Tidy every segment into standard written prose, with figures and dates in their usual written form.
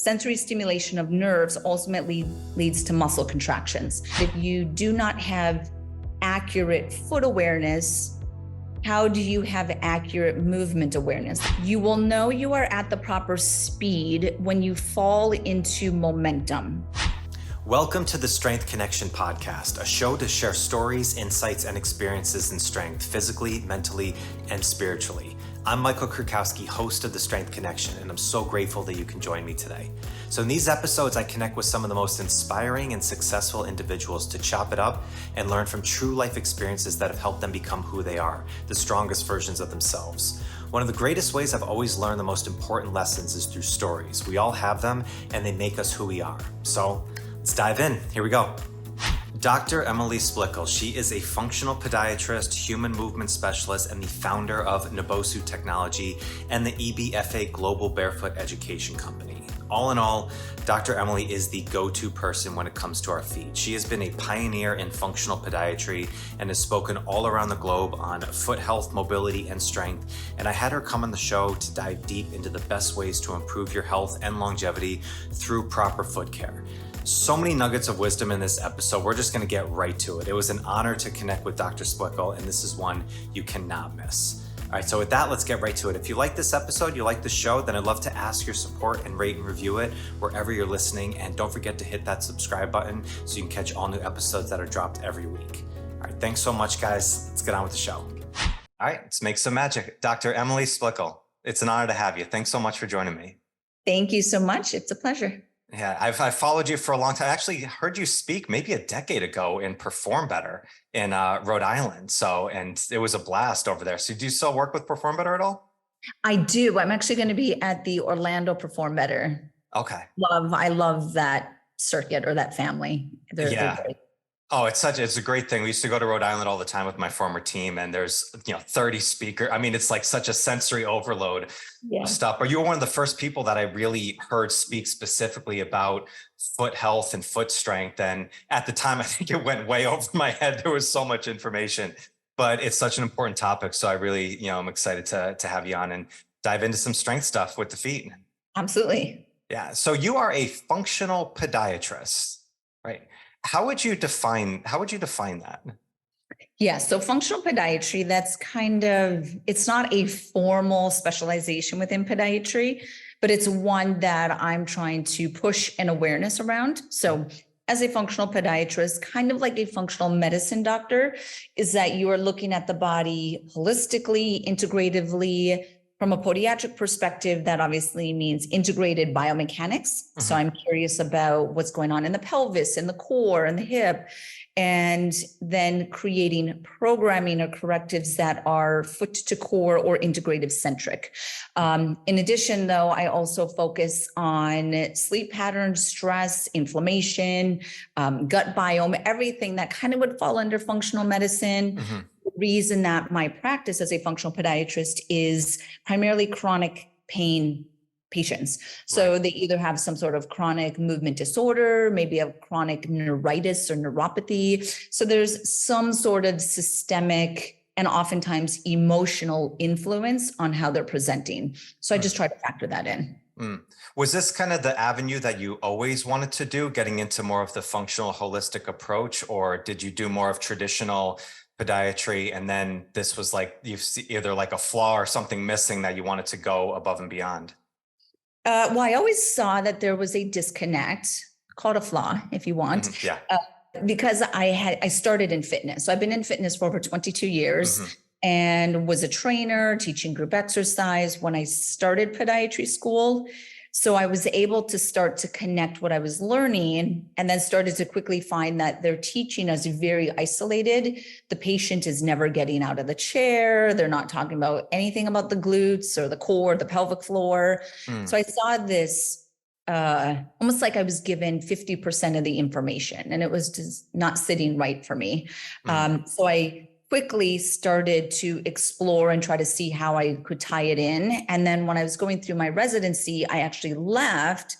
sensory stimulation of nerves ultimately leads to muscle contractions. If you do not have accurate foot awareness, how do you have accurate movement awareness? You will know you are at the proper speed when you fall into momentum. Welcome to the Strength Connection podcast, a show to share stories, insights, and experiences in strength, physically, mentally, and spiritually. I'm Michael Kurkowski, host of the Strength Connection, and I'm so grateful that you can join me today. So in these episodes, I connect with some of the most inspiring and successful individuals to chop it up and learn from true life experiences that have helped them become who they are, the strongest versions of themselves. One of the greatest ways I've always learned the most important lessons is through stories. We all have them, and they make us who we are. So let's dive in. Here we go. Dr. Emily Splichal. She is a functional podiatrist, human movement specialist, and the founder of Nabosu Technology and the EBFA Global Barefoot Education Company. All in all, Dr. Emily is the go-to person when it comes to our feet. She has been a pioneer in functional podiatry and has spoken all around the globe on foot health, mobility, and strength. And I had her come on the show to dive deep into the best ways to improve your health and longevity through proper foot care. So many nuggets of wisdom in this episode. We're just going to get right to it. It was an honor to connect with Dr. Splichal, and this is one you cannot miss. All right, so with that, let's get right to it. If you like this episode, you like the show, then I'd love to ask your support and rate and review it wherever you're listening. And don't forget to hit that subscribe button so you can catch all new episodes that are dropped every week. All right, thanks so much, guys. Let's get on with the show. All right, let's make some magic. Dr. Emily Splichal, it's an honor to have you. Thanks so much for joining me. Thank you so much. It's a pleasure. Yeah, I've followed you for a long time. I actually heard you speak maybe a decade ago in Perform Better in Rhode Island. And it was a blast over there. So do you still work with Perform Better at all? I do. I'm actually going to be at the Orlando Perform Better. Okay. I love that circuit or that family. They're great. Oh, it's a great thing. We used to go to Rhode Island all the time with my former team, and there's 30 speakers. I mean, it's like such a sensory overload of stuff. But you were one of the first people that I really heard speak specifically about foot health and foot strength. And at the time, I think it went way over my head. There was so much information, but it's such an important topic. So I really, I'm excited to have you on and dive into some strength stuff with the feet. Absolutely. Yeah. So you are a functional podiatrist, right? How would you define that? Yeah. So functional podiatry, it's not a formal specialization within podiatry, but it's one that I'm trying to push an awareness around. So as a functional podiatrist, kind of like a functional medicine doctor, is that you are looking at the body holistically, integratively. From a podiatric perspective, that obviously means integrated biomechanics. Mm-hmm. So I'm curious about what's going on in the pelvis, in the core, and the hip, and then creating programming or correctives that are foot to core or integrative centric. In addition, though, I also focus on sleep patterns, stress, inflammation, gut biome, everything that kind of would fall under functional medicine. Mm-hmm. Reason that my practice as a functional podiatrist is primarily chronic pain patients. So They either have some sort of chronic movement disorder, maybe a chronic neuritis or neuropathy. So there's some sort of systemic and oftentimes emotional influence on how they're presenting. So I just try to factor that in. Was this kind of the avenue that you always wanted to do, getting into more of the functional holistic approach, or did you do more of traditional podiatry and then this was like you see either like a flaw or something missing that you wanted to go above and beyond? Well, I always saw that there was a disconnect, called a flaw if you want. Mm-hmm. Yeah. Because I started in fitness. So I've been in fitness for over 22 years. Mm-hmm. And was a trainer teaching group exercise when I started podiatry school. So I was able to start to connect what I was learning and then started to quickly find that their teaching is very isolated. The patient is never getting out of the chair. They're not talking about anything about the glutes or the core, the pelvic floor. So I saw this almost like I was given 50% of the information and it was just not sitting right for me. So I quickly started to explore and try to see how I could tie it in. And then when I was going through my residency, I actually left,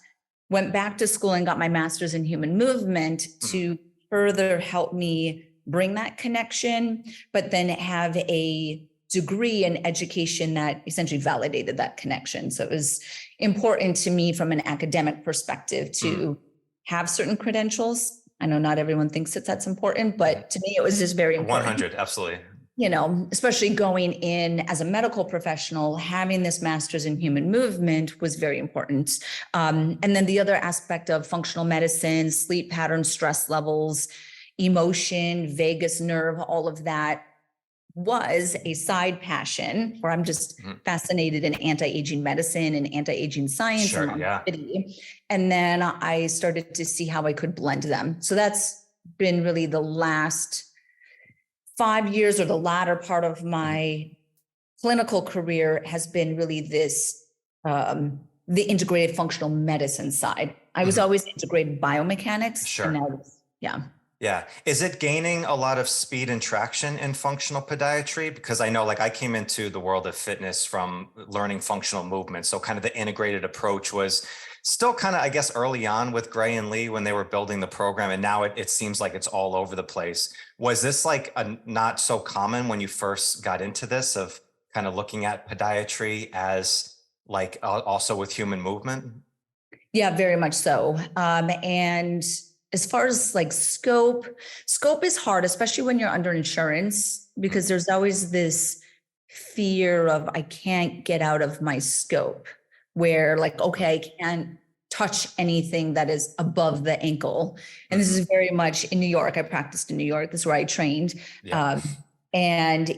went back to school and got my master's in human movement to further help me bring that connection, but then have a degree and education that essentially validated that connection. So it was important to me from an academic perspective to have certain credentials. I know not everyone thinks that that's important, but to me, it was just very important. 100, absolutely. You know, especially going in as a medical professional, having this master's in human movement was very important. And then the other aspect of functional medicine, sleep patterns, stress levels, emotion, vagus nerve, all of that was a side passion where I'm just fascinated in anti-aging medicine and anti-aging science Sure, and yeah. longevity. And then I started to see how I could blend them. So that's been really the last 5 years, or the latter part of my clinical career, has been really this, the integrated functional medicine side. I was always integrated biomechanics. Sure. And now, yeah. Yeah. Is it gaining a lot of speed and traction in functional podiatry? Because I know, like, I came into the world of fitness from learning functional movement. So kind of the integrated approach was still kind of, I guess, early on with Gray and Lee when they were building the program. And now it seems like it's all over the place. Was this like a not so common when you first got into this, of kind of looking at podiatry as like also with human movement? Yeah, very much so. And as far as like scope is hard, especially when you're under insurance, because there's always this fear of I can't get out of my scope, where like, okay, I can't touch anything that is above the ankle. And this is very much in New York. I practiced in New York. This is where I trained. Yeah. And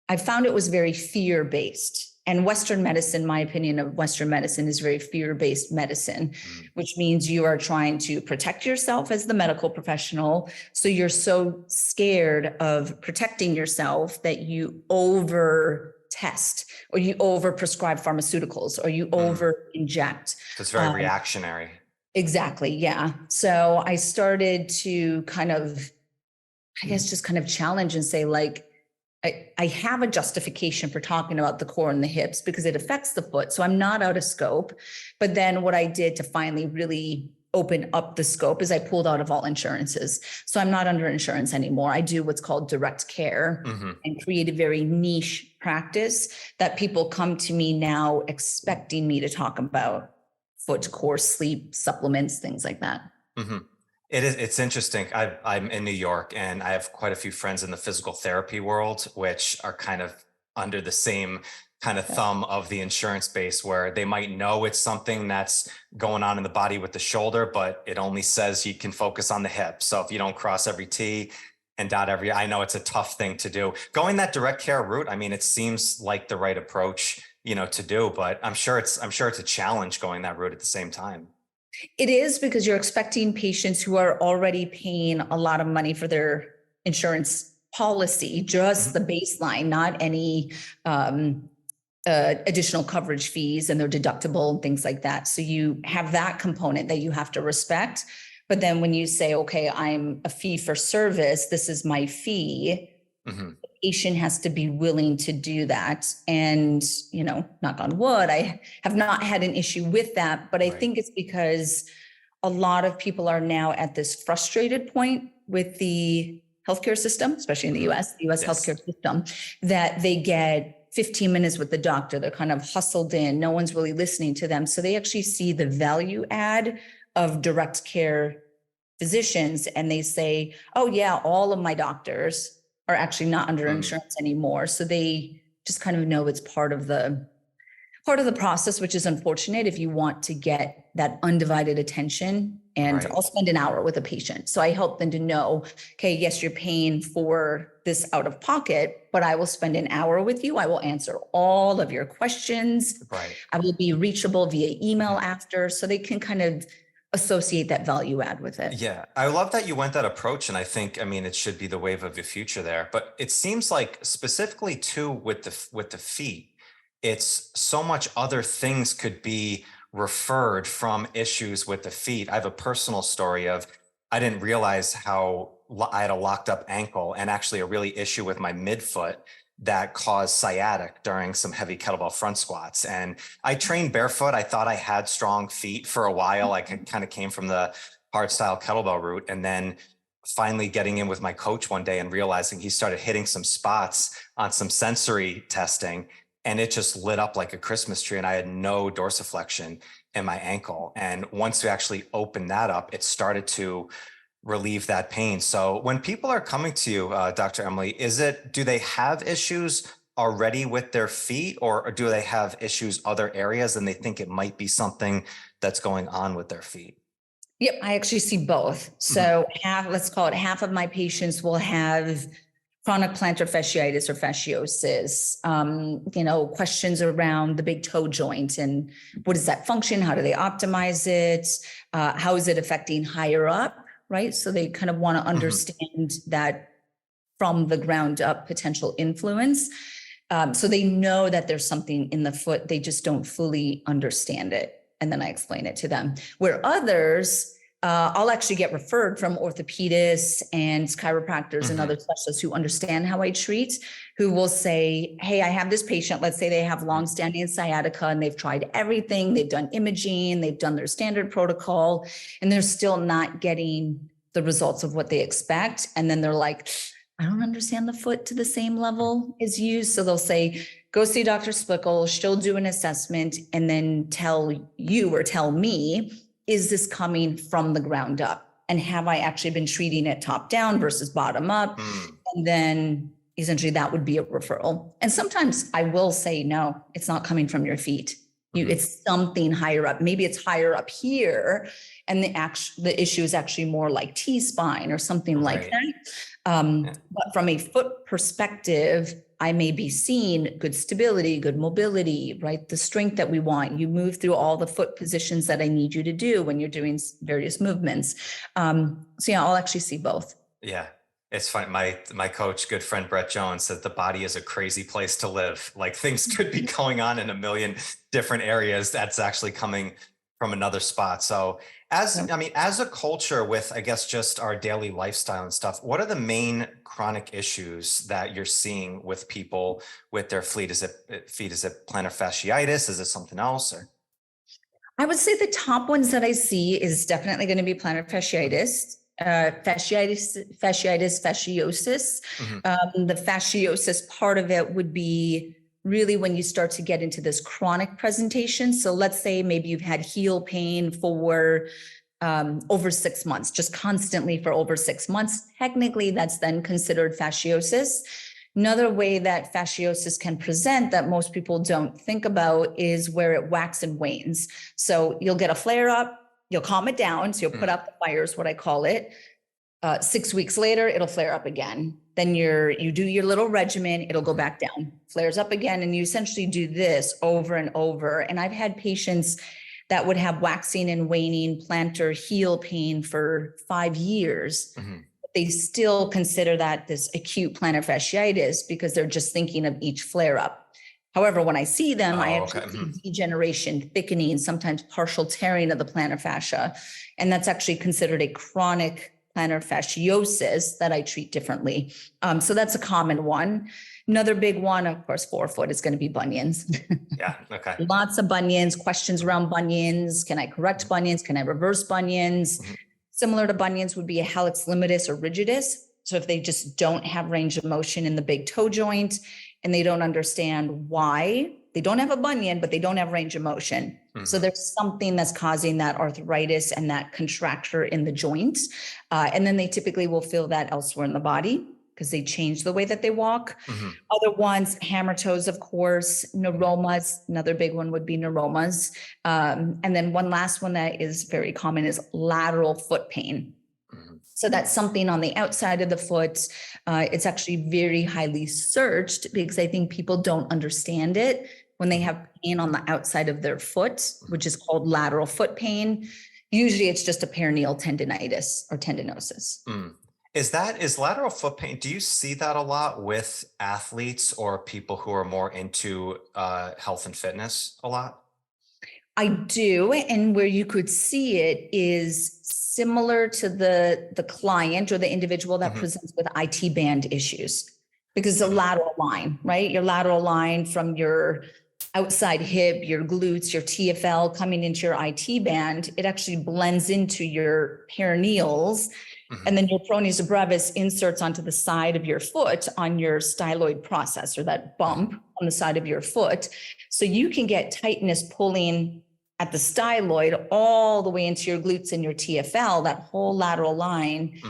I found it was very fear-based. And Western medicine, my opinion of Western medicine, is very fear-based medicine, which means you are trying to protect yourself as the medical professional. So you're so scared of protecting yourself that you over test, or you over prescribe pharmaceuticals, or you over inject. So it's very reactionary. Exactly. Yeah. So I started to kind of, I guess, just kind of challenge and say, like, I have a justification for talking about the core and the hips because it affects the foot. So I'm not out of scope. But then what I did to finally really open up the scope is I pulled out of all insurances. So I'm not under insurance anymore. I do what's called direct care and create a very niche practice that people come to me now expecting me to talk about foot, core, sleep, supplements, things like that. It's interesting. I'm in New York and I have quite a few friends in the physical therapy world, which are kind of under the same kind of thumb of the insurance base, where they might know it's something that's going on in the body with the shoulder, but it only says you can focus on the hip. So if you don't cross every T and dot every, I know it's a tough thing to do. Going that direct care route, I mean, it seems like the right approach, to do, but I'm sure it's a challenge going that route at the same time. It is, because you're expecting patients who are already paying a lot of money for their insurance policy, just the baseline, not any additional coverage fees and their deductible and things like that. So you have that component that you have to respect. But then when you say, okay, I'm a fee for service, this is my fee, the patient has to be willing to do that. And, knock on wood, I have not had an issue with that, but I think it's because a lot of people are now at this frustrated point with the healthcare system, especially in the US healthcare system, that they get 15 minutes with the doctor. They're kind of hustled in. No one's really listening to them. So they actually see the value add of direct care physicians, and they say, oh yeah, all of my doctors are actually not under insurance anymore. So they just kind of know it's part of the process, which is unfortunate if you want to get that undivided attention. And I'll spend an hour with a patient. So I help them to know, okay, yes, you're paying for this out of pocket, but I will spend an hour with you. I will answer all of your questions. I will be reachable via email after, so they can kind of associate that value add with it. Yeah, I love that you went that approach. And I think, it should be the wave of the future there. But it seems like specifically too with the feet, it's so much other things could be referred from issues with the feet. I have a personal story of, I didn't realize how I had a locked up ankle and actually a really issue with my midfoot that caused sciatic during some heavy kettlebell front squats. And I trained barefoot. I thought I had strong feet for a while. I kind of came from the hard style kettlebell route. And then finally getting in with my coach one day and realizing he started hitting some spots on some sensory testing, and it just lit up like a Christmas tree. And I had no dorsiflexion in my ankle. And once we actually opened that up, it started to relieve that pain. So when people are coming to you, Dr. Emily, do they have issues already with their feet, or do they have issues other areas and they think it might be something that's going on with their feet? Yep, I actually see both. So let's call it half of my patients will have chronic plantar fasciitis or fasciosis, questions around the big toe joint and what is that function? How do they optimize it? How is it affecting higher up, right? So they kind of want to understand that from the ground up potential influence. So they know that there's something in the foot, they just don't fully understand it. And then I explain it to them. Where others, I'll actually get referred from orthopedists and chiropractors and other specialists who understand how I treat, who will say, hey, I have this patient, let's say they have longstanding sciatica and they've tried everything, they've done imaging, they've done their standard protocol, and they're still not getting the results of what they expect. And then they're like, I don't understand the foot to the same level as you. So they'll say, go see Dr. Splichal, she'll do an assessment and then tell you or tell me, is this coming from the ground up? And have I actually been treating it top down versus bottom up? And then essentially that would be a referral. And sometimes I will say, no, it's not coming from your feet. It's something higher up. Maybe it's higher up here. And the issue is actually more like T-spine or something like that. But from a foot perspective, I may be seeing good stability, good mobility, right? The strength that we want. You move through all the foot positions that I need you to do when you're doing various movements. So yeah, I'll actually see both. Yeah. It's funny. My coach, good friend, Brett Jones, said the body is a crazy place to live. Like things could be going on in a million different areas that's actually coming from another spot. So as a culture with, I guess, just our daily lifestyle and stuff, what are the main chronic issues that you're seeing with people with their feet? Is it plantar fasciitis? Is it something else? Or? I would say the top ones that I see is definitely going to be plantar fasciitis. Fasciitis, fasciosis. The fasciosis part of it would be really when you start to get into this chronic presentation. So let's say maybe you've had heel pain for over 6 months, just constantly for over 6 months. Technically, that's then considered fasciosis. Another way that fasciosis can present that most people don't think about is where it waxes and wanes. So you'll get a flare up, you'll calm it down. So you'll put out the fires, what I call it. 6 weeks later, it'll flare up again. Then you do your little regimen, it'll go back down, flares up again. And you essentially do this over and over. And I've had patients that would have waxing and waning plantar heel pain for 5 years. They still consider that this acute plantar fasciitis because they're just thinking of each flare up. However, when I see them, I actually see degeneration, thickening, sometimes partial tearing of the plantar fascia. And that's actually considered a chronic plantar fasciosis that I treat differently. So that's a common one. Another big one, of course, forefoot is going to be bunions. Yeah. Okay. Lots of bunions, questions around bunions. Can I correct bunions? Can I reverse bunions? Similar to bunions would be a hallux limitus or rigidus. So if they just don't have range of motion in the big toe joint and they don't understand why, they don't have a bunion, but they don't have range of motion. So there's something that's causing that arthritis and that contracture in the joint. And then they typically will feel that elsewhere in the body because they change the way that they walk. Other ones, hammer toes, of course, neuromas. Another big one would be neuromas. And then one last one that is very common is lateral foot pain. So that's something on the outside of the foot. It's actually very highly searched because I think people don't understand it when they have pain on the outside of their foot, which is called lateral foot pain. Usually it's just a peroneal tendinitis or tendinosis. Is lateral foot pain, do you see that a lot with athletes or people who are more into health and fitness a lot? I do. And where you could see it is similar to the client or the individual that presents with IT band issues, because the lateral line, right? Your lateral line from your outside hip, your glutes, your TFL coming into your IT band, it actually blends into your peroneals. And then your pronator brevis inserts onto the side of your foot on your styloid process, or that bump on the side of your foot. So you can get tightness pulling at the styloid all the way into your glutes and your TFL, that whole lateral line.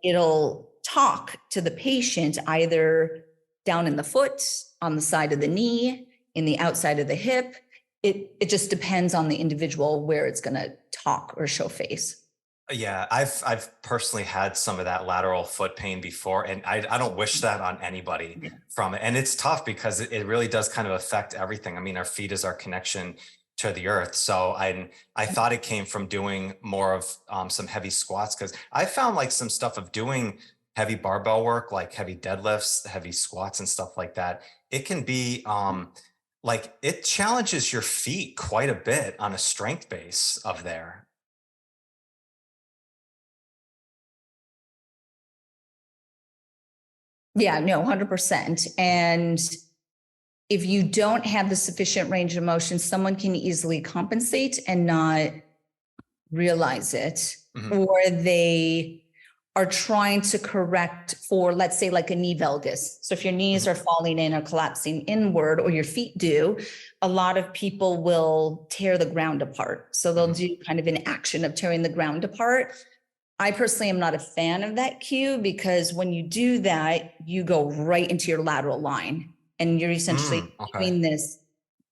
It'll talk to the patient either down in the foot, on the side of the knee, in the outside of the hip. It just depends on the individual where it's going to talk or show face. Yeah, I've personally had some of that lateral foot pain before, and I don't wish that on anybody from it. And it's tough because it really does kind of affect everything. I mean, our feet is our connection to the earth. So I thought it came from doing more of some heavy squats, because I found like some stuff of doing heavy barbell work, like heavy deadlifts, heavy squats and stuff like that. It can be like it challenges your feet quite a bit on a strength base of there. Yeah, no, 100%. And if you don't have the sufficient range of motion, someone can easily compensate and not realize it, or they are trying to correct for, let's say, like a knee valgus. So if your knees are falling in or collapsing inward, or your feet do, a lot of people will tear the ground apart. So they'll do kind of an action of tearing the ground apart. I personally am not a fan of that cue, because when you do that, you go right into your lateral line, and you're essentially doing this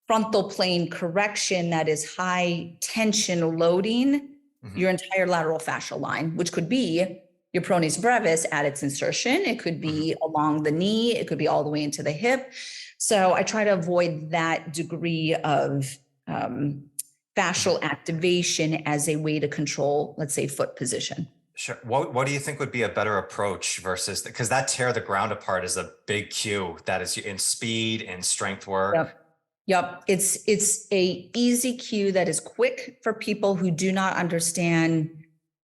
frontal plane correction that is high tension loading your entire lateral fascial line, which could be your pronator brevis at its insertion. It could be along the knee. It could be all the way into the hip. So I try to avoid that degree of fascial activation as a way to control, let's say, foot position. Sure. What do you think would be a better approach versus, because that tear the ground apart is a big cue that is in speed and strength work. Yep. It's a easy cue that is quick for people who do not understand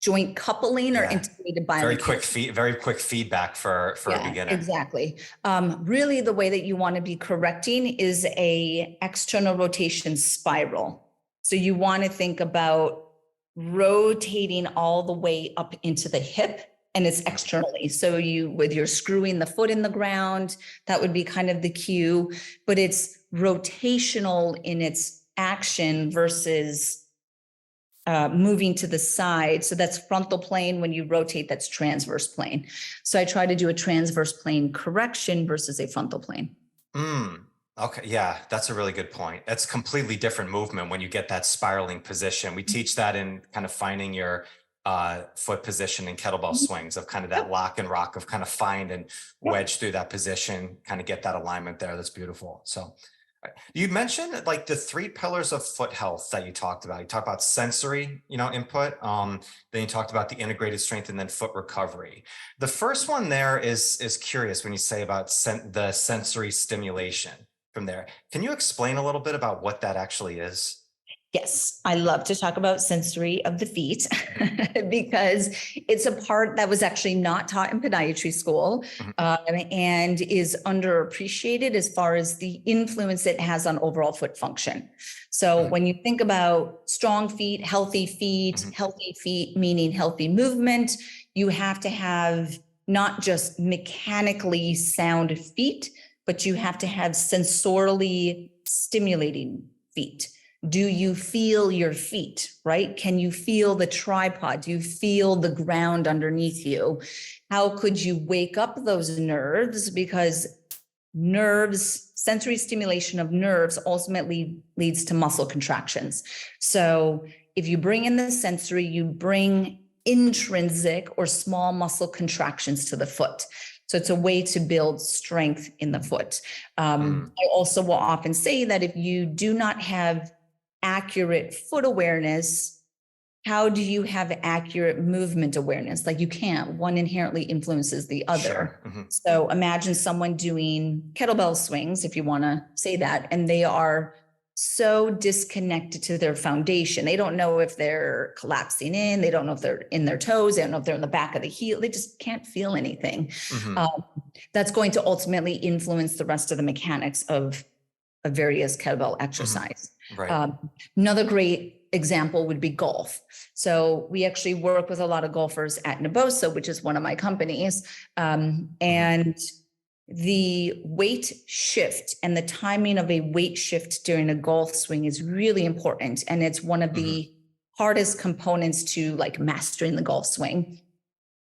joint coupling or integrated biomechanics. Very quick feedback for a beginner. Exactly. Really, the way that you want to be correcting is a external rotation spiral. So you want to think about rotating all the way up into the hip, and it's externally. So with your screwing the foot in the ground, that would be kind of the cue, but it's rotational in its action versus moving to the side. So that's frontal plane. When you rotate, that's transverse plane. So I try to do a transverse plane correction versus a frontal plane. Okay. Yeah, that's a really good point. That's completely different movement when you get that spiraling position. We teach that in kind of finding your foot position in kettlebell swings, of kind of that lock and rock, of kind of find and wedge through that position, kind of get that alignment there. That's beautiful. So you mentioned like the 3 pillars of foot health that you talked about. You talked about sensory, input. Then you talked about the integrated strength, and then foot recovery. The first one there is curious when you say about the sensory stimulation from there. Can you explain a little bit about what that actually is? Yes, I love to talk about sensory of the feet because it's a part that was actually not taught in podiatry school and is underappreciated as far as the influence it has on overall foot function. So when you think about strong feet, healthy feet meaning healthy movement, you have to have not just mechanically sound feet, but you have to have sensorily stimulating feet. Do you feel your feet, right? Can you feel the tripod? Do you feel the ground underneath you? How could you wake up those nerves? Because sensory stimulation of nerves ultimately leads to muscle contractions. So if you bring in the sensory, you bring intrinsic or small muscle contractions to the foot. So it's a way to build strength in the foot. I also will often say that if you do not have accurate foot awareness, how do you have accurate movement awareness? Like, you can't. One inherently influences the other. Sure. So imagine someone doing kettlebell swings, if you want to say that, and they are so disconnected to their foundation. They don't know if they're collapsing in. They don't know if they're in their toes. They don't know if they're in the back of the heel. They just can't feel anything. That's going to ultimately influence the rest of the mechanics of various kettlebell exercise. Right. Another great example would be golf. So we actually work with a lot of golfers at Naboso, which is one of my companies. And the weight shift and the timing of a weight shift during a golf swing is really important. And it's one of the hardest components to like mastering the golf swing,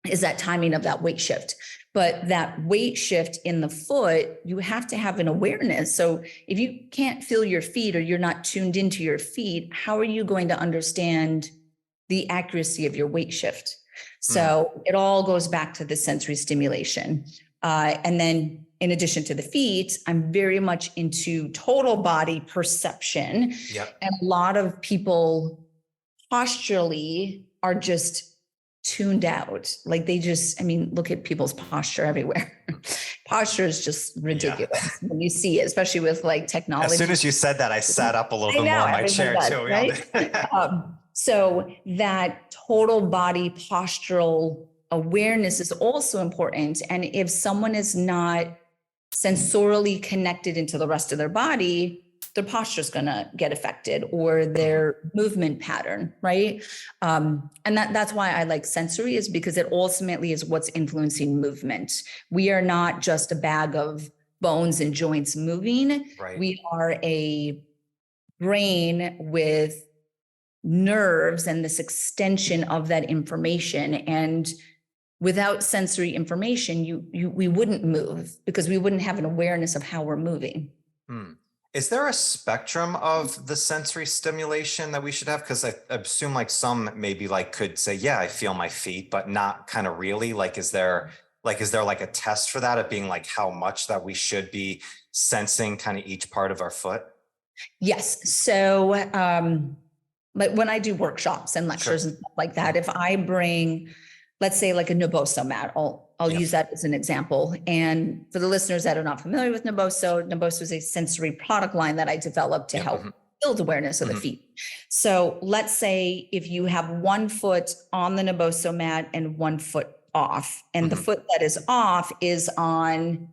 is that timing of that weight shift. But that weight shift in the foot, you have to have an awareness. So if you can't feel your feet or you're not tuned into your feet, how are you going to understand the accuracy of your weight shift? So it all goes back to the sensory stimulation. And then in addition to the feet, I'm very much into total body perception. Yep. And a lot of people posturally are just tuned out. Like they just, I mean, look at people's posture everywhere. Posture is just ridiculous when you see it, especially with like technology. As soon as you said that, I sat up a little bit more in my chair does, too. Right? So that total body postural awareness is also important. And if someone is not sensorially connected into the rest of their body, their posture is going to get affected, or their movement pattern, right? And that's why I like sensory, is because it ultimately is what's influencing movement. We are not just a bag of bones and joints moving. Right. We are a brain with nerves and this extension of that information. And without sensory information, we wouldn't move, because we wouldn't have an awareness of how we're moving. Is there a spectrum of the sensory stimulation that we should have? Because I assume like some maybe like could say, yeah, I feel my feet, but not kind of really. Like, is there like a test for that, of being like how much that we should be sensing kind of each part of our foot? Yes. So like when I do workshops and lectures and stuff like that, if I bring, let's say like a Naboso mat, I'll use that as an example. And for the listeners that are not familiar with Naboso is a sensory product line that I developed to help build awareness of the feet. So let's say if you have one foot on the Naboso mat and one foot off, and the foot that is off is on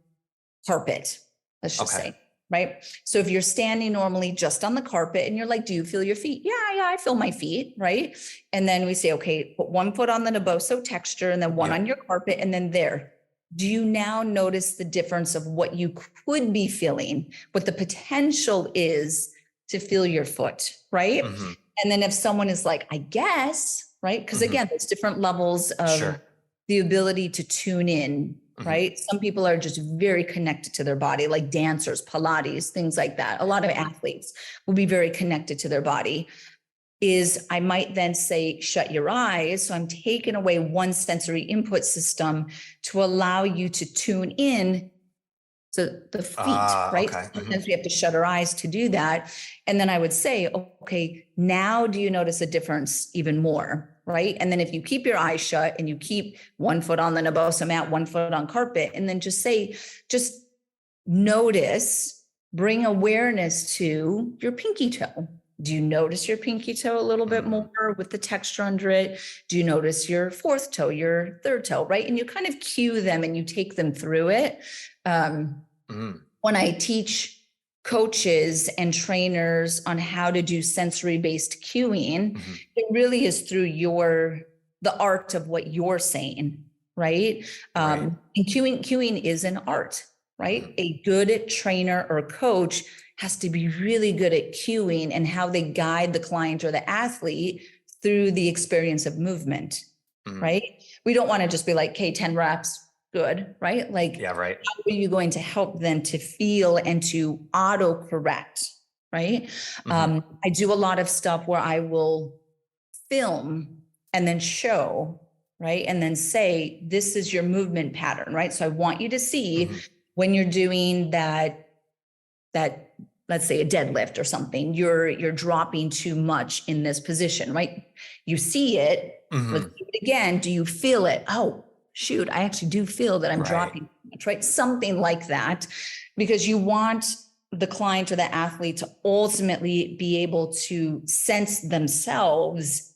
carpet, let's just say, right? So if you're standing normally just on the carpet and you're like, do you feel your feet? Yeah, I feel my feet, right? And then we say, okay, put one foot on the Naboso texture and then one on your carpet, and then there. Do you now notice the difference of what you could be feeling, what the potential is to feel your foot, right? And then if someone is like, I guess, right? Because again, there's different levels of the ability to tune in, right? Some people are just very connected to their body, like dancers, Pilates, things like that. A lot of athletes will be very connected to their body. I might then say, shut your eyes. So I'm taking away one sensory input system to allow you to tune in to the feet, right? Sometimes we have to shut our eyes to do that. And then I would say, okay, now do you notice a difference even more? Right. And then if you keep your eyes shut and you keep one foot on the Naboso mat, one foot on carpet, and then just notice, bring awareness to your pinky toe. Do you notice your pinky toe a little bit more with the texture under it? Do you notice your fourth toe, your third toe, right? And you kind of cue them and you take them through it. When I teach coaches and trainers on how to do sensory-based cueing, it really is through the art of what you're saying, right? And cueing is an art, right? A good trainer or coach has to be really good at cueing and how they guide the client or the athlete through the experience of movement, right? We don't want to just be like, okay, 10 reps, good, right? Like, how are you going to help them to feel and to auto correct, right? I do a lot of stuff where I will film and then show, right? And then say, this is your movement pattern, right? So I want you to see when you're doing that, let's say a deadlift or something, you're dropping too much in this position, right? You see it, let's do it again. Do you feel it? Oh, shoot, I actually do feel that I'm dropping too much, right? Something like that, because you want the client or the athlete to ultimately be able to sense themselves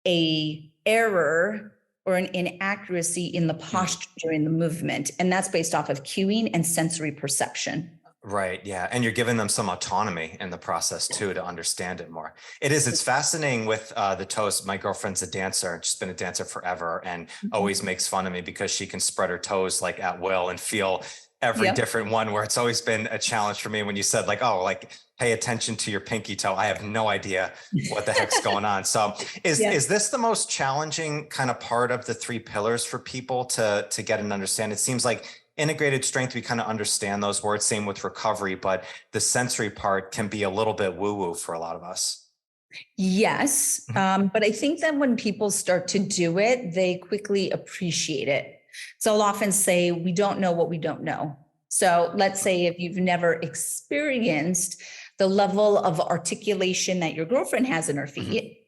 a error or an inaccuracy in the posture during the movement. And that's based off of cueing and sensory perception. Right. Yeah. And you're giving them some autonomy in the process too, to understand it more. It's fascinating with the toes. My girlfriend's a dancer and she's been a dancer forever and always makes fun of me because she can spread her toes like at will and feel every Yep. different one, where it's always been a challenge for me when you said like, oh, like pay attention to your pinky toe. I have no idea what the heck's going on. So Yeah. is this the most challenging kind of part of the three pillars for people to get and understand? It seems like integrated strength, we kind of understand those words, same with recovery, but the sensory part can be a little bit woo-woo for a lot of us. Yes. But I think that when people start to do it, they quickly appreciate it. So I'll often say, we don't know what we don't know. So let's say if you've never experienced the level of articulation that your girlfriend has in her feet,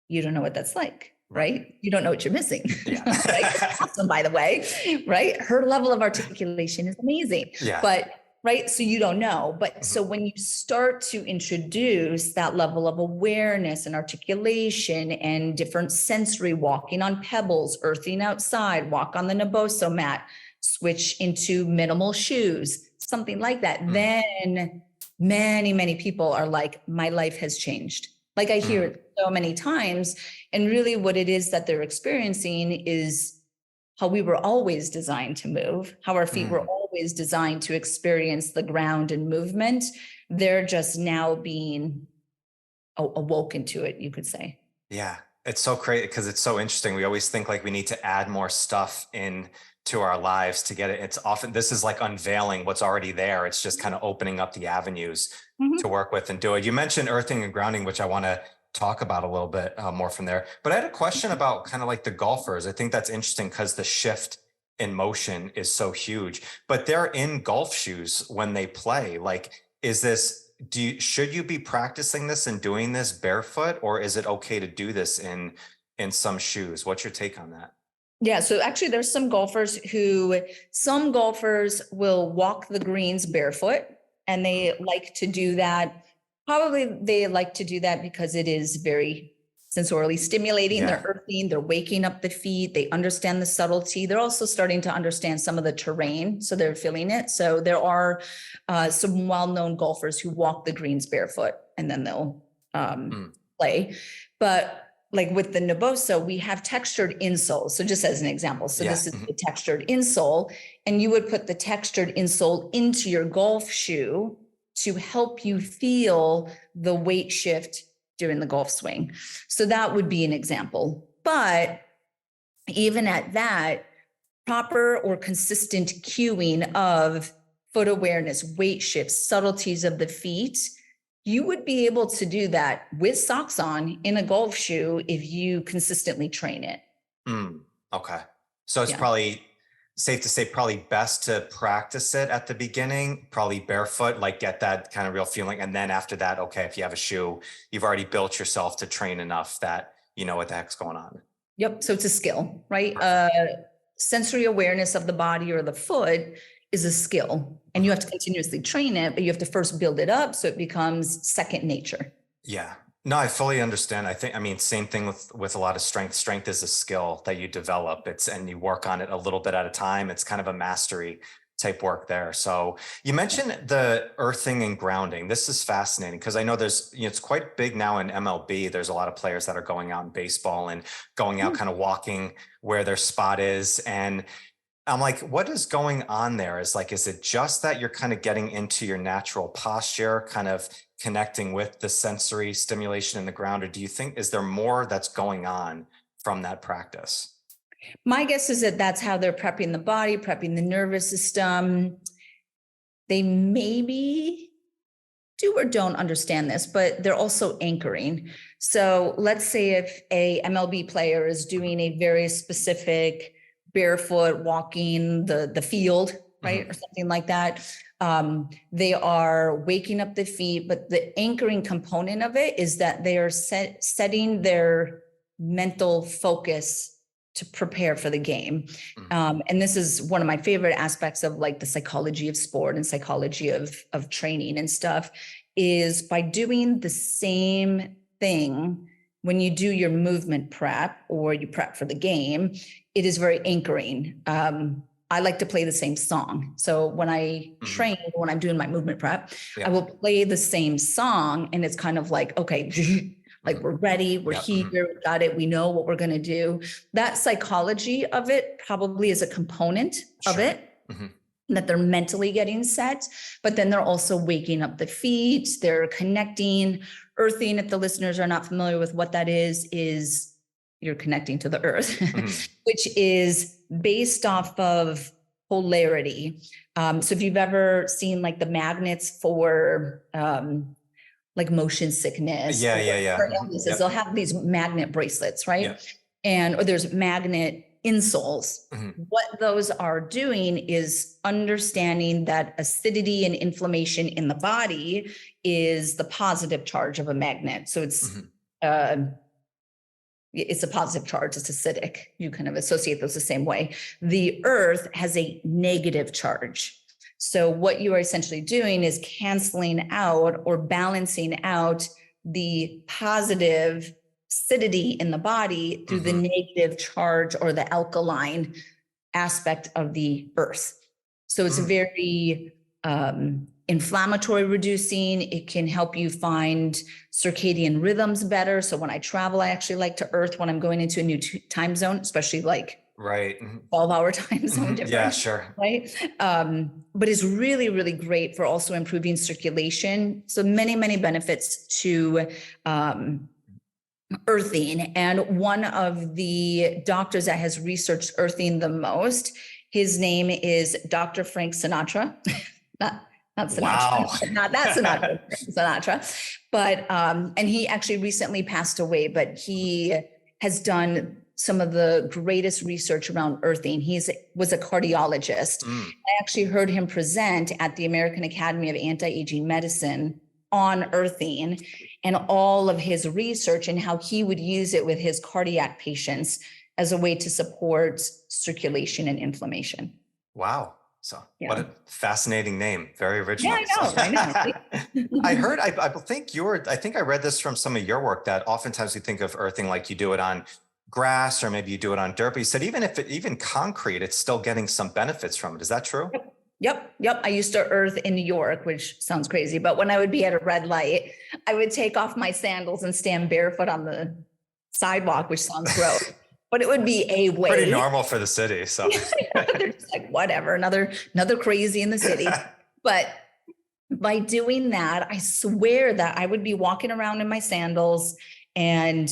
you don't know what that's like, right? You don't know what you're missing. Yeah. Right? Awesome, by the way, right? Her level of articulation is amazing. Yeah. But right. So you don't know. But so when you start to introduce that level of awareness and articulation and different sensory, walking on pebbles, earthing outside, walk on the Naboso mat, switch into minimal shoes, something like that, then many people are like, my life has changed. Like I hear it so many times. And really what it is that they're experiencing is how we were always designed to move, how our feet were always designed to experience the ground and movement. They're just now being awoken to it, you could say. Yeah. It's so crazy because it's so interesting. We always think like we need to add more stuff in to our lives to get it. It's often, this is like unveiling what's already there. It's just kind of opening up the avenues to work with and do it. You mentioned earthing and grounding, which I want to talk about a little bit more from there. But I had a question about kind of like the golfers. I think that's interesting because the shift in motion is so huge, but they're in golf shoes when they play. Like, is this, should you be practicing this and doing this barefoot, or is it okay to do this in some shoes? What's your take on that? Yeah. So actually there's some golfers will walk the greens barefoot, and they like to do that. Probably they like to do that because it is very sensorially stimulating. Yeah. They're earthing, they're waking up the feet. They understand the subtlety. They're also starting to understand some of the terrain. So they're feeling it. So there are some well-known golfers who walk the greens barefoot and then they'll play. But like with the Naboso, we have textured insoles. So just as an example, so this is the textured insole, and you would put the textured insole into your golf shoe to help you feel the weight shift during the golf swing. So that would be an example. But even at that, proper or consistent cueing of foot awareness, weight shifts, subtleties of the feet, you would be able to do that with socks on in a golf shoe if you consistently train it. Okay. So it's probably safe to say probably best to practice it at the beginning, probably barefoot, like get that kind of real feeling. And then after that, okay, if you have a shoe, you've already built yourself to train enough that you know what the heck's going on. Yep. So it's a skill, right? Sensory awareness of the body or the foot is a skill, and you have to continuously train it, but you have to first build it up so it becomes second nature. Yeah. No, I fully understand. I mean, same thing with a lot of strength. Strength is a skill that you develop. And you work on it a little bit at a time. It's kind of a mastery type work there. So you mentioned the earthing and grounding. This is fascinating because I know it's quite big now in MLB. There's a lot of players that are going out in baseball and going out kind of walking where their spot is. And I'm like, what is going on there? Is it just that you're kind of getting into your natural posture, kind of connecting with the sensory stimulation in the ground? Or do you think, is there more that's going on from that practice? My guess is that that's how they're prepping the body, prepping the nervous system. They maybe do or don't understand this, but they're also anchoring. So let's say if a MLB player is doing a very specific barefoot walking the field, right? Or something like that. They are waking up the feet, but the anchoring component of it is that they are setting their mental focus to prepare for the game. And this is one of my favorite aspects of like the psychology of sport and psychology of training and stuff, is by doing the same thing when you do your movement prep or you prep for the game, it is very anchoring. I like to play the same song. So when I train, when I'm doing my movement prep, I will play the same song, and it's kind of like, okay, like we're ready, we're here, we got it, we know what we're going to do. That psychology of it probably is a component of it, that they're mentally getting set, but then they're also waking up the feet, they're connecting. Earthing, if the listeners are not familiar with what that is you're connecting to the earth, which is based off of polarity. So if you've ever seen like the magnets for like motion sickness, or illnesses, they'll have these magnet bracelets, right? Or there's magnet insoles. What those are doing is understanding that acidity and inflammation in the body is the positive charge of a magnet. So it's a positive charge, it's acidic. You kind of associate those the same way. The earth has a negative charge. So what you are essentially doing is canceling out or balancing out the positive acidity in the body through the negative charge or the alkaline aspect of the earth. So it's very inflammatory reducing. It can help you find circadian rhythms better. So when I travel, I actually like to earth when I'm going into a new time zone, especially like 12-hour time zone difference. Yeah, sure. Right. But it's really, really great for also improving circulation. So many, many benefits to earthing. And one of the doctors that has researched earthing the most, his name is Dr. Frank Sinatra. Not Sinatra, wow. Not that Sinatra, Sinatra. But, and he actually recently passed away, but he has done some of the greatest research around earthing. Was a cardiologist. I actually heard him present at the American Academy of Anti-Aging Medicine on earthing and all of his research and how he would use it with his cardiac patients as a way to support circulation and inflammation. Wow. So what a fascinating name. Very original. Yeah, I know. I think I read this from some of your work that oftentimes we think of earthing like you do it on grass or maybe you do it on dirt. But you said even concrete, it's still getting some benefits from it. Is that true? Yep. I used to earth in New York, which sounds crazy, but when I would be at a red light, I would take off my sandals and stand barefoot on the sidewalk, which sounds gross. But it would be a way. Pretty normal for the city. So they're just like, whatever, another crazy in the city. But by doing that, I swear that I would be walking around in my sandals and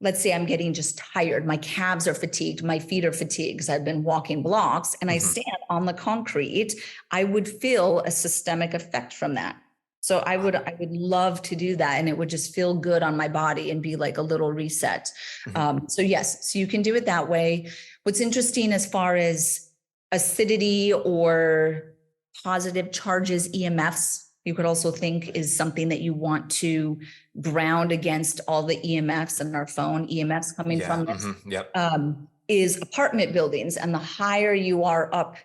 let's say I'm getting just tired. My calves are fatigued. My feet are fatigued because I've been walking blocks and I stand on the concrete. I would feel a systemic effect from that. So I would love to do that. And it would just feel good on my body and be like a little reset. So yes, so you can do it that way. What's interesting as far as acidity or positive charges, EMFs, you could also think is something that you want to ground against all the EMFs in our phone, EMFs coming from this, is apartment buildings. And the higher you are up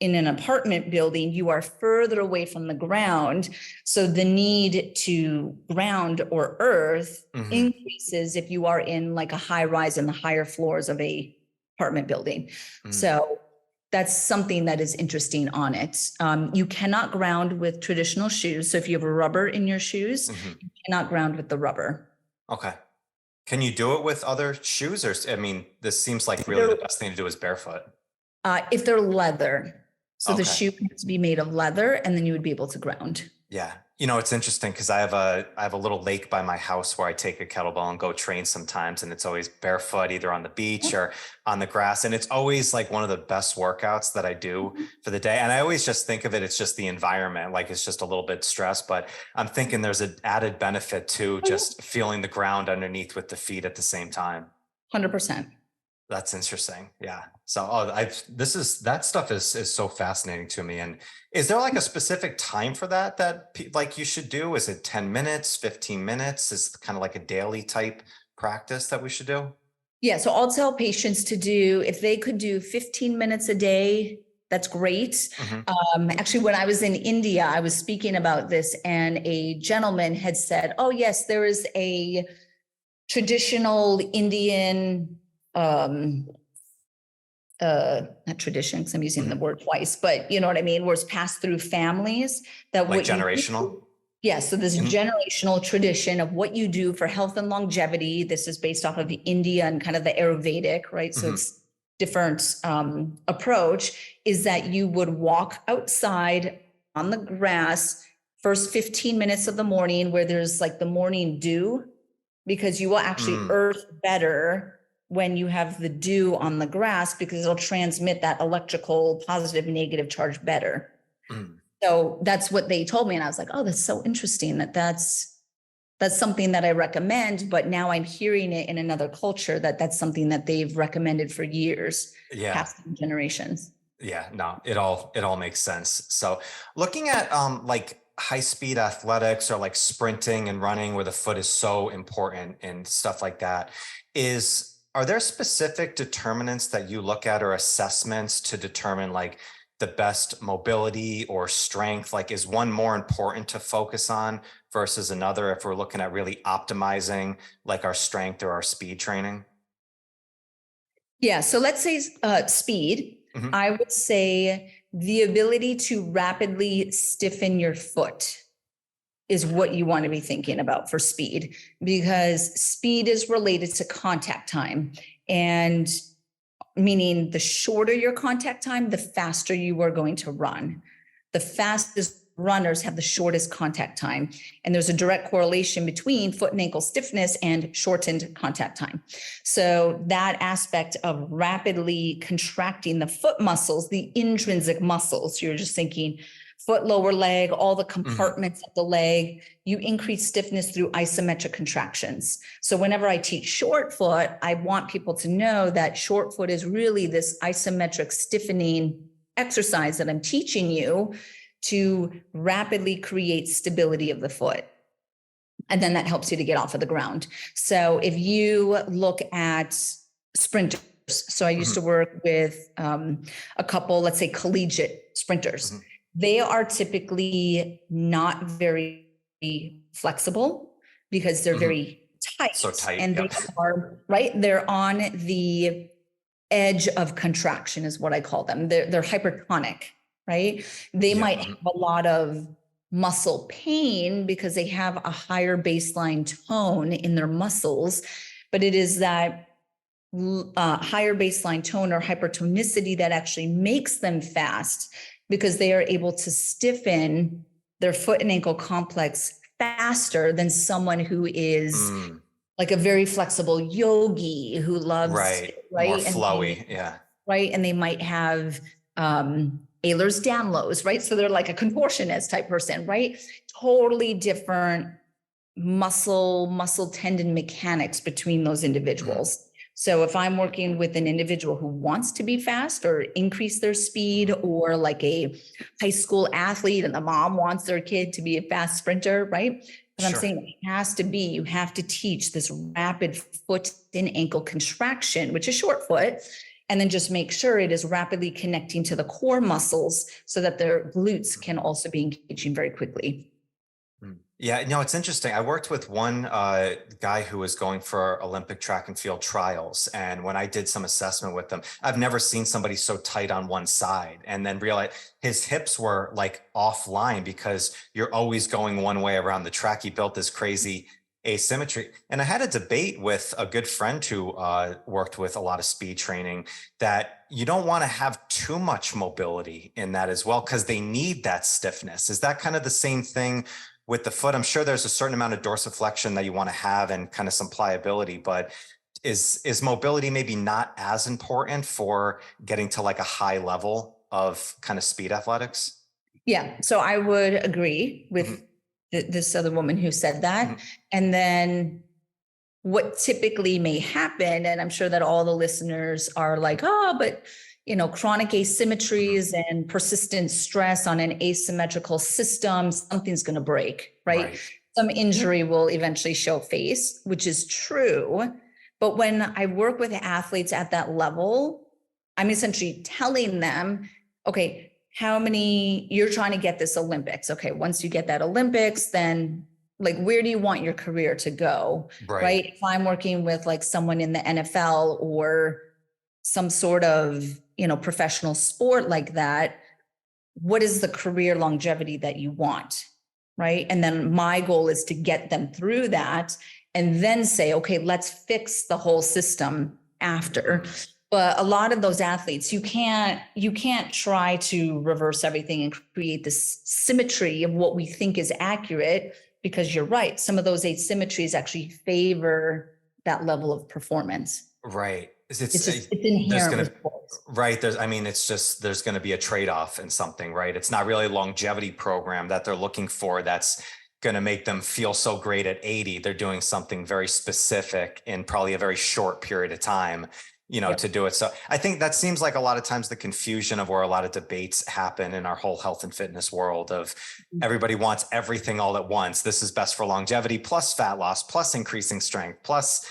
in an apartment building, you are further away from the ground. So the need to ground or earth increases if you are in like a high rise in the higher floors of a apartment building. So that's something that is interesting on it. You cannot ground with traditional shoes. So if you have a rubber in your shoes, you cannot ground with the rubber. Okay. Can you do it with other shoes? Or, I mean, this seems like really the best thing to do is barefoot. If they're leather. So the shoe has to be made of leather and then you would be able to ground. Yeah. You know, it's interesting because I have a little lake by my house where I take a kettlebell and go train sometimes. And it's always barefoot, either on the beach or on the grass. And it's always like one of the best workouts that I do for the day. And I always just think of it, it's just the environment, like it's just a little bit stressed, but I'm thinking there's an added benefit to just feeling the ground underneath with the feet at the same time. 100%. That's interesting. Yeah. So that stuff is so fascinating to me. And is there like a specific time for that like you should do? Is it 10 minutes, 15 minutes? Is it kind of like a daily type practice that we should do? Yeah. So I'll tell patients to do, if they could do 15 minutes a day, that's great. Actually, when I was in India, I was speaking about this and a gentleman had said, oh yes, there is a traditional Indian not tradition, because I'm using the word twice, but you know what I mean, where it's passed through families that Like what you generational? do. Yeah, so this generational tradition of what you do for health and longevity, this is based off of India and kind of the Ayurvedic, right? So it's different approach, is that you would walk outside on the grass first 15 minutes of the morning where there's like the morning dew, because you will actually earth better when you have the dew on the grass, because it'll transmit that electrical positive, negative charge better. So that's what they told me. And I was like, oh, that's so interesting that's something that I recommend. But now I'm hearing it in another culture that's something that they've recommended for years, past generations. Yeah, no, it all makes sense. So looking at like high speed athletics or like sprinting and running where the foot is so important and stuff like that, are there specific determinants that you look at or assessments to determine like the best mobility or strength? Like, is one more important to focus on versus another if we're looking at really optimizing like our strength or our speed training? Yeah. So let's say speed. I would say the ability to rapidly stiffen your foot is what you want to be thinking about for speed, because speed is related to contact time, and meaning the shorter your contact time, the faster you are going to run. The fastest runners have the shortest contact time. And there's a direct correlation between foot and ankle stiffness and shortened contact time. So that aspect of rapidly contracting the foot muscles, the intrinsic muscles, you're just thinking foot, lower leg, all the compartments of the leg, you increase stiffness through isometric contractions. So whenever I teach short foot, I want people to know that short foot is really this isometric stiffening exercise that I'm teaching you to rapidly create stability of the foot. And then that helps you to get off of the ground. So if you look at sprinters, so I used to work with a couple, let's say collegiate sprinters. They are typically not very flexible because they're very tight. So tight. And they are, right? They're on the edge of contraction is what I call them. They're hypertonic, right? They might have a lot of muscle pain because they have a higher baseline tone in their muscles, but it is that higher baseline tone or hypertonicity that actually makes them fast, because they are able to stiffen their foot and ankle complex faster than someone who is like a very flexible yogi who loves more flowy, right, and they might have Ehlers-Danlos, right? So they're like a contortionist type person, right? Totally different muscle tendon mechanics between those individuals. So if I'm working with an individual who wants to be fast or increase their speed, or like a high school athlete and the mom wants their kid to be a fast sprinter, right? But I'm saying it has to be, you have to teach this rapid foot and ankle contraction, which is short foot, and then just make sure it is rapidly connecting to the core muscles so that their glutes can also be engaging very quickly. Yeah, no, it's interesting. I worked with one guy who was going for Olympic track and field trials. And when I did some assessment with them, I've never seen somebody so tight on one side, and then realized his hips were like offline because you're always going one way around the track. He built this crazy asymmetry. And I had a debate with a good friend who worked with a lot of speed training, that you don't want to have too much mobility in that as well, because they need that stiffness. Is that kind of the same thing with the foot? I'm sure there's a certain amount of dorsiflexion that you want to have and kind of some pliability, but is mobility maybe not as important for getting to like a high level of kind of speed athletics? Yeah. So I would agree with this other woman who said that. And then what typically may happen, and I'm sure that all the listeners are like, oh, but you know, chronic asymmetries and persistent stress on an asymmetrical system, something's going to break, right? Some injury will eventually show face, which is true. But when I work with athletes at that level, I'm essentially telling them, okay, how many, you're trying to get this Olympics. Okay, once you get that Olympics, then like, where do you want your career to go? Right? If I'm working with like someone in the NFL or some sort of, professional sport like that, what is the career longevity that you want, right? And then my goal is to get them through that and then say, okay, let's fix the whole system after. But a lot of those athletes, you can't try to reverse everything and create this symmetry of what we think is accurate, because you're right. Some of those asymmetries actually favor that level of performance. Right. It's inherent with sports. Right. There's going to be a trade-off in something, right? It's not really a longevity program that they're looking for that's going to make them feel so great at 80. They're doing something very specific in probably a very short period of time, to do it. So I think that seems like a lot of times the confusion of where a lot of debates happen in our whole health and fitness world of everybody wants everything all at once. This is best for longevity, plus fat loss, plus increasing strength, plus,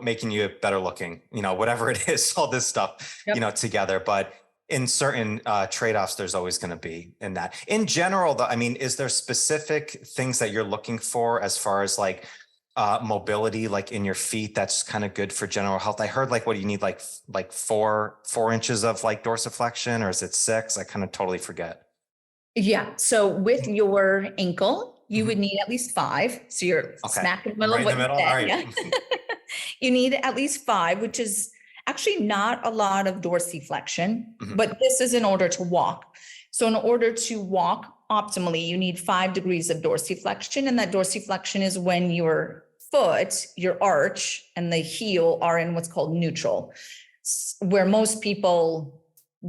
making you better looking, whatever it is, all this stuff, together. But in certain trade-offs, there's always going to be in that. In general, though, is there specific things that you're looking for as far as like mobility, like in your feet, that's kind of good for general health? I heard what do you need, like 4 inches of like dorsiflexion, or is it 6? I kind of totally forget. Yeah. So with your ankle, you would need at least 5. So you're smack in the middle of what you said. All right. Yeah. You need at least 5, which is actually not a lot of dorsiflexion, but this is in order to walk. So in order to walk optimally, you need 5 degrees of dorsiflexion. And that dorsiflexion is when your foot, your arch, and the heel are in what's called neutral. Where most people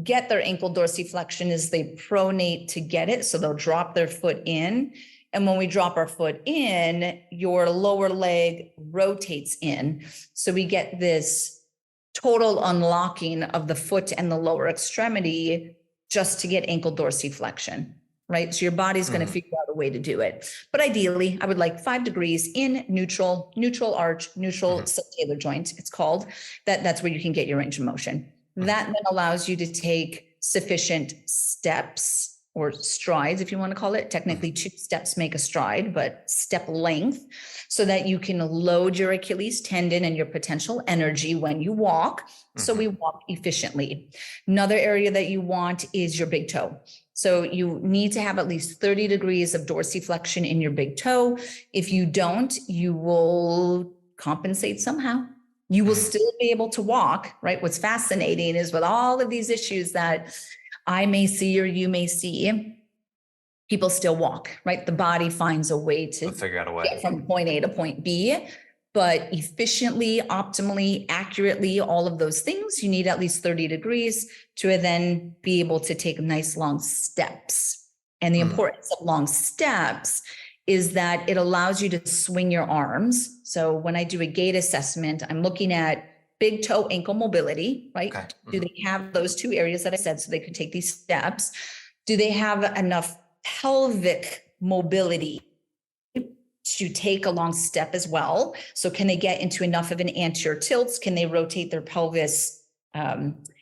get their ankle dorsiflexion is they pronate to get it. So they'll drop their foot in. And when we drop our foot in, your lower leg rotates in. So we get this total unlocking of the foot and the lower extremity just to get ankle dorsiflexion, right? So your body's going to figure out a way to do it. But ideally, I would like 5 degrees in neutral arch, neutral subtalar joint, it's called. That's where you can get your range of motion. That then allows you to take sufficient steps or strides, if you want to call it. Technically, 2 steps make a stride, but step length, so that you can load your Achilles tendon and your potential energy when you walk. So we walk efficiently. Another area that you want is your big toe. So you need to have at least 30 degrees of dorsiflexion in your big toe. If you don't, you will compensate somehow. You will still be able to walk, right? What's fascinating is with all of these issues that I may see or you may see, people still walk, right? The body finds a way to figure out a way get from point A to point B, but efficiently, optimally, accurately, all of those things, you need at least 30 degrees to then be able to take nice long steps. And the importance of long steps is that it allows you to swing your arms. So when I do a gait assessment, I'm looking at big toe ankle mobility, right? Okay. Do they have those 2 areas that I said so they could take these steps? Do they have enough pelvic mobility to take a long step as well? So can they get into enough of an anterior tilt? Can they rotate their pelvis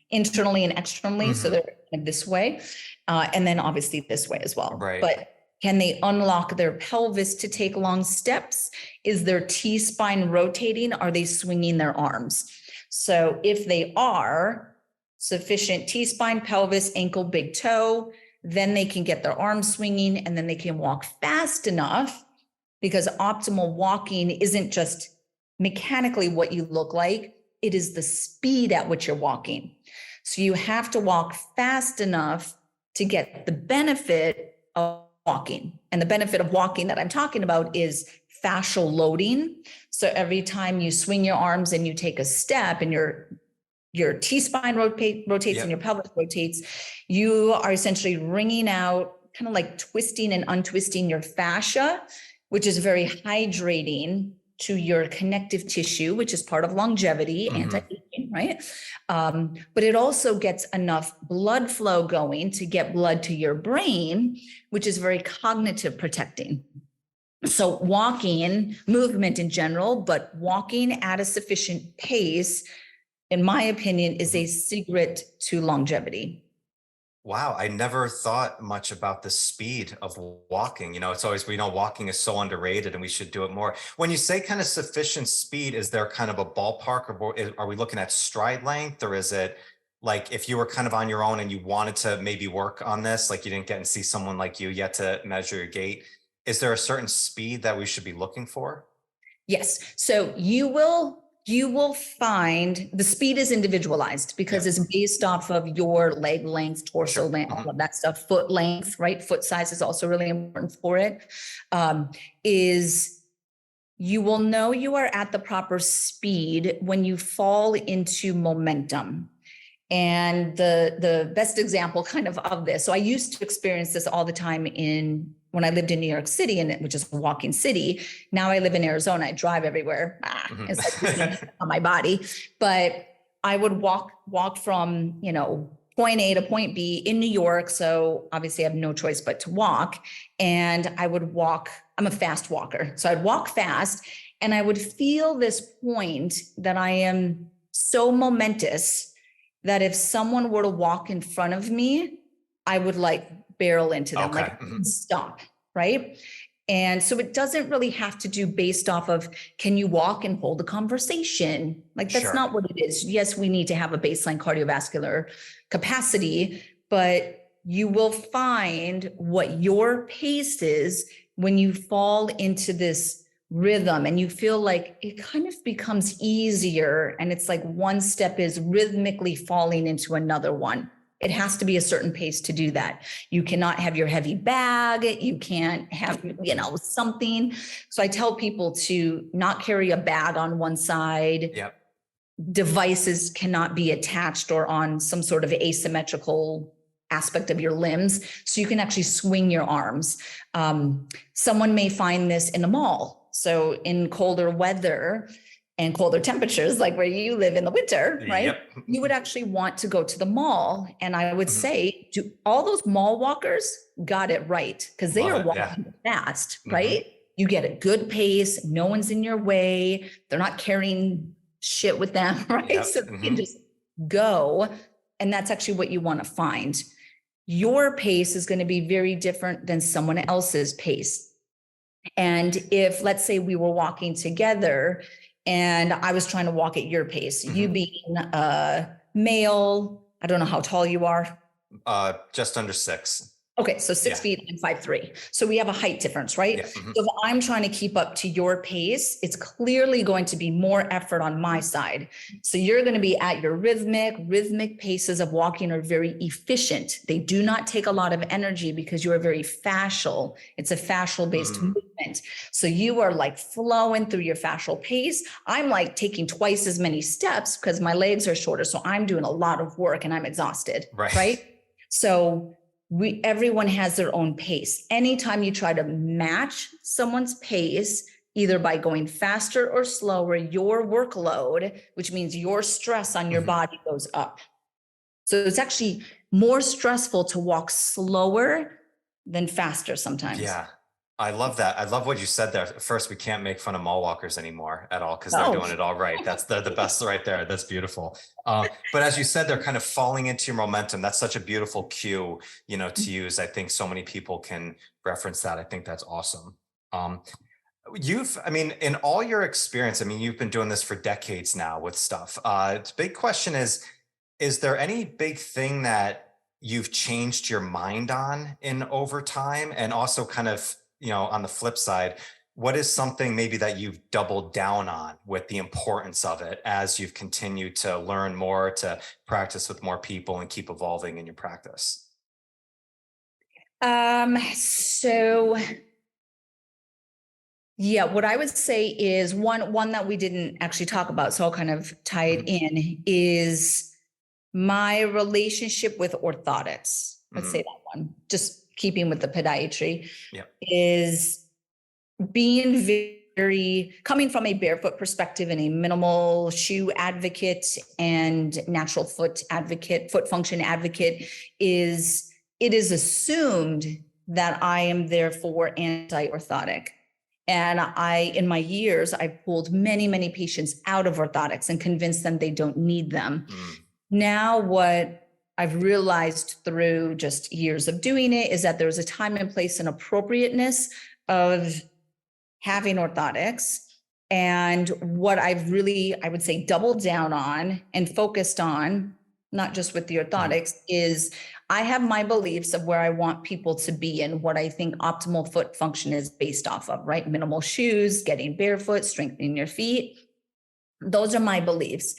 internally and externally? So they're kind of this way. And then obviously this way as well. Right. But can they unlock their pelvis to take long steps? Is their T-spine rotating? Are they swinging their arms? So if they are sufficient T-spine, pelvis, ankle, big toe, then they can get their arms swinging, and then they can walk fast enough, because optimal walking isn't just mechanically what you look like, it is the speed at which you're walking. So you have to walk fast enough to get the benefit of walking. And the benefit of walking that I'm talking about is fascial loading. So every time you swing your arms and you take a step and your T-spine rotates and your pelvis rotates, you are essentially wringing out, kind of like twisting and untwisting your fascia, which is very hydrating to your connective tissue, which is part of longevity, anti-aging, right? But it also gets enough blood flow going to get blood to your brain, which is very cognitive protecting. So walking, movement in general, but walking at a sufficient pace, in my opinion, is a secret to longevity. Wow, I never thought much about the speed of walking. It's always, walking is so underrated and we should do it more. When you say kind of sufficient speed, is there kind of a ballpark, or are we looking at stride length, or is it like if you were kind of on your own and you wanted to maybe work on this, like you didn't get and see someone like you yet to measure your gait, is there a certain speed that we should be looking for? Yes. So you will find the speed is individualized because it's based off of your leg length, torso length, all of that stuff, foot length, right? Foot size is also really important for it. Is you will know you are at the proper speed when you fall into momentum. And the best example kind of this. So I used to experience this all the time when I lived in New York City, which is a walking city. Now I live in Arizona. I drive everywhere. It's like on my body. But I would walk from, point A to point B in New York. So obviously I have no choice but to walk. And I would walk. I'm a fast walker. So I'd walk fast and I would feel this point that I am so momentous that if someone were to walk in front of me, I would like barrel into them, like stop, right? And so it doesn't really have to do based off of, can you walk and hold a conversation? Like that's not what it is. Yes, we need to have a baseline cardiovascular capacity, but you will find what your pace is when you fall into this rhythm and you feel like it kind of becomes easier. And it's like one step is rhythmically falling into another one. It has to be a certain pace to do that. You cannot have your heavy bag. You can't have, something. So I tell people to not carry a bag on one side. Yep. Devices cannot be attached or on some sort of asymmetrical aspect of your limbs. So you can actually swing your arms. Someone may find this in the mall. So in colder weather and colder temperatures, like where you live in the winter, right? You would actually want to go to the mall. And I would say, do all those mall walkers got it right? Because they are walking fast, right? You get a good pace. No one's in your way. They're not carrying shit with them, right? So you can just go. And that's actually what you want to find. Your pace is going to be very different than someone else's pace. And if, let's say we were walking together and I was trying to walk at your pace, you being a male, I don't know how tall you are. Just under 6. Okay, so 6 feet and 5'3". So we have a height difference, right? So if I'm trying to keep up to your pace, it's clearly going to be more effort on my side. So you're going to be at your rhythmic paces of walking are very efficient. They do not take a lot of energy because you are very fascial. It's a fascial-based movement. So you are like flowing through your fascial pace. I'm like taking twice as many steps because my legs are shorter. So I'm doing a lot of work and I'm exhausted, right? So everyone has their own pace. Anytime you try to match someone's pace, either by going faster or slower, your workload, which means your stress on your body goes up. So it's actually more stressful to walk slower than faster sometimes. Yeah. I love that. I love what you said there. First, we can't make fun of mall walkers anymore at all because they're doing it all right. They're the best right there. That's beautiful. But as you said, they're kind of falling into your momentum. That's such a beautiful cue, to use. I think so many people can reference that. I think that's awesome. In all your experience, you've been doing this for decades now with stuff. The big question is there any big thing that you've changed your mind on over time? And also kind of, on the flip side, what is something maybe that you've doubled down on with the importance of it as you've continued to learn more, to practice with more people and keep evolving in your practice? What I would say is one that we didn't actually talk about, so I'll kind of tie it in, is my relationship with orthotics. Let's say that one, just keeping with the podiatry, is being very, coming from a barefoot perspective and a minimal shoe advocate and natural foot advocate, foot function advocate, it is assumed that I am therefore anti-orthotic. And in my years, I pulled many, many patients out of orthotics and convinced them they don't need them. Now, what I've realized through just years of doing it is that there's a time and place and appropriateness of having orthotics. And what I've really, I would say, doubled down on and focused on not just with the orthotics, is I have my beliefs of where I want people to be and what I think optimal foot function is based off of, right? Minimal shoes, getting barefoot, strengthening your feet. Those are my beliefs.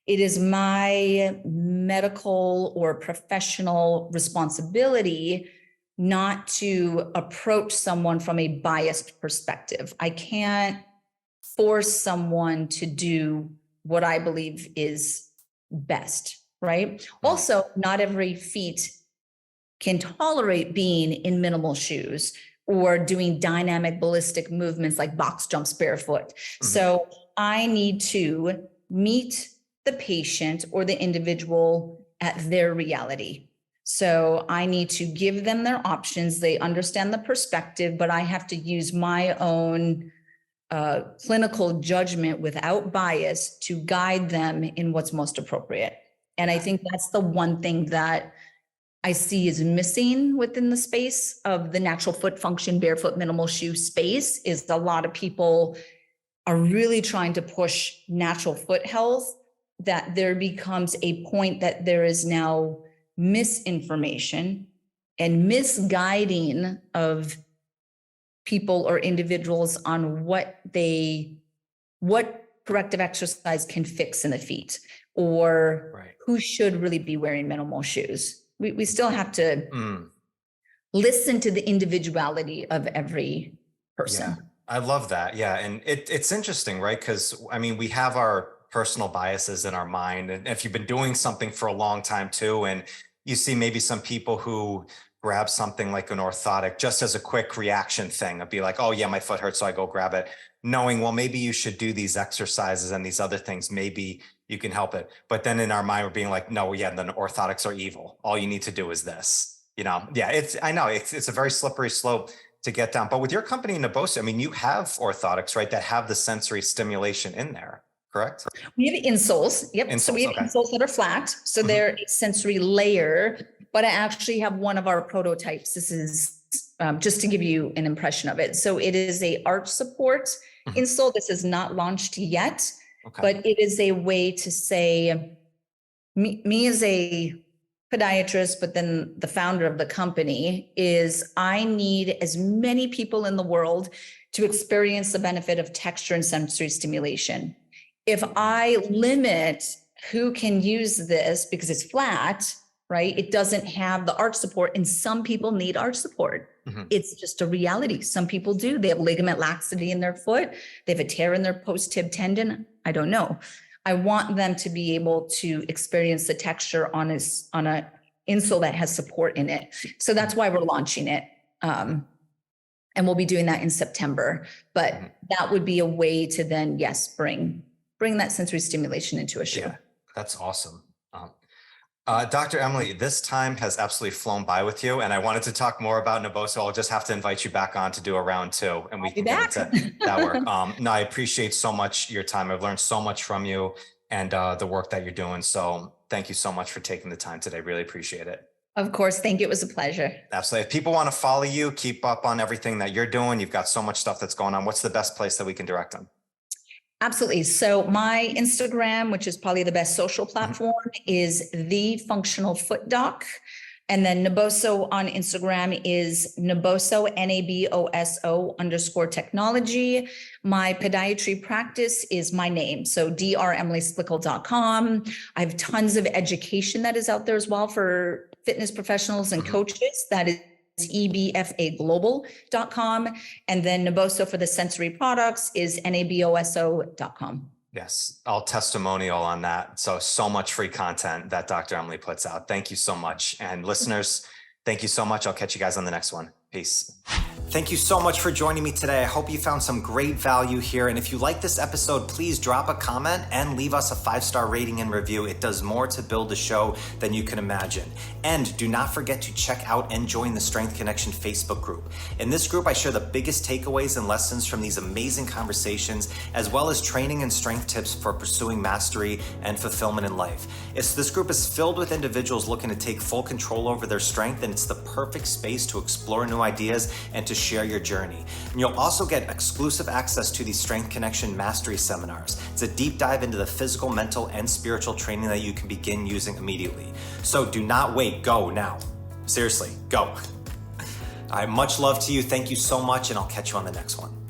It is my medical or professional responsibility not to approach someone from a biased perspective. I can't force someone to do what I believe is best, right? Also, not every feet can tolerate being in minimal shoes or doing dynamic ballistic movements like box jumps barefoot. So I need to meet the patient or the individual at their reality. So I need to give them their options. They understand the perspective, but I have to use my own clinical judgment without bias to guide them in what's most appropriate. And I think that's the one thing that I see is missing within the space of the natural foot function, barefoot, minimal shoe space, is a lot of people are really trying to push natural foot health, that there becomes a point that there is now misinformation and misguiding of people or individuals on what corrective exercise can fix in the feet, or who should really be wearing minimal shoes. We still have to listen to the individuality of every person. Yeah, I love that. Yeah. And it's interesting, right? Because I mean, we have our personal biases in our mind. And if you've been doing something for a long time too, and you see maybe some people who grab something like an orthotic just as a quick reaction thing, I'd be like, oh yeah, my foot hurts, so I go grab it, knowing, well, maybe you should do these exercises and these other things, maybe you can help it. But then in our mind, we're being like, no, yeah, the orthotics are evil. All you need to do is this, Yeah, I know it's a very slippery slope to get down. But with your company, Naboso, I mean, you have orthotics, right, that have the sensory stimulation in there, correct? We have insoles. Yep. Insoles, so we have okay. insoles that are flat. So they're a sensory layer, but I actually have one of our prototypes. This is just to give you an impression of it. So it is a arch support insole. This is not launched yet, but it is a way to say, me as a podiatrist, but then the founder of the company, is I need as many people in the world to experience the benefit of texture and sensory stimulation. If I limit who can use this because it's flat, right? It doesn't have the arch support, and some people need arch support. It's just a reality. Some people do. They have ligament laxity in their foot. They have a tear in their post-tib tendon. I don't know. I want them to be able to experience the texture on a insole that has support in it. So that's why we're launching it. And we'll be doing that in September. But that would be a way to then, yes, bring that sensory stimulation into a shoe. Yeah, that's awesome. Dr. Emily, this time has absolutely flown by with you, and I wanted to talk more about Naboso. I'll just have to invite you back on to do a round two, and we can get into that work. No, I appreciate so much your time. I've learned so much from you and the work that you're doing. So thank you so much for taking the time today. Really appreciate it. Of course. Thank you. It was a pleasure. Absolutely. If people want to follow you, keep up on everything that you're doing, you've got so much stuff that's going on. What's the best place that we can direct them? Absolutely. So my Instagram, which is probably the best social platform, is The Functional Foot Doc. And then Naboso on Instagram is Naboso, NABOSO _technology. My podiatry practice is my name. So dremilysplichal.com. I have tons of education that is out there as well for fitness professionals and coaches. That is ebfaglobal.com. And then Naboso for the sensory products is naboso.com. Yes, I'll testimonial on that. So much free content that Dr. Emily puts out. Thank you so much. And listeners, thank you so much. I'll catch you guys on the next one. Peace. Thank you so much for joining me today. I hope you found some great value here. And if you like this episode, please drop a comment and leave us a 5-star rating and review. It does more to build the show than you can imagine. And do not forget to check out and join the Strength Connection Facebook group. In this group, I share the biggest takeaways and lessons from these amazing conversations, as well as training and strength tips for pursuing mastery and fulfillment in life. This group is filled with individuals looking to take full control over their strength, and it's the perfect space to explore new ideas and to share your journey. And you'll also get exclusive access to the Strength Connection Mastery Seminars. It's a deep dive into the physical, mental, and spiritual training that you can begin using immediately. So do not wait, go now. Seriously, go. All right, much love to you. Thank you so much, and I'll catch you on the next one.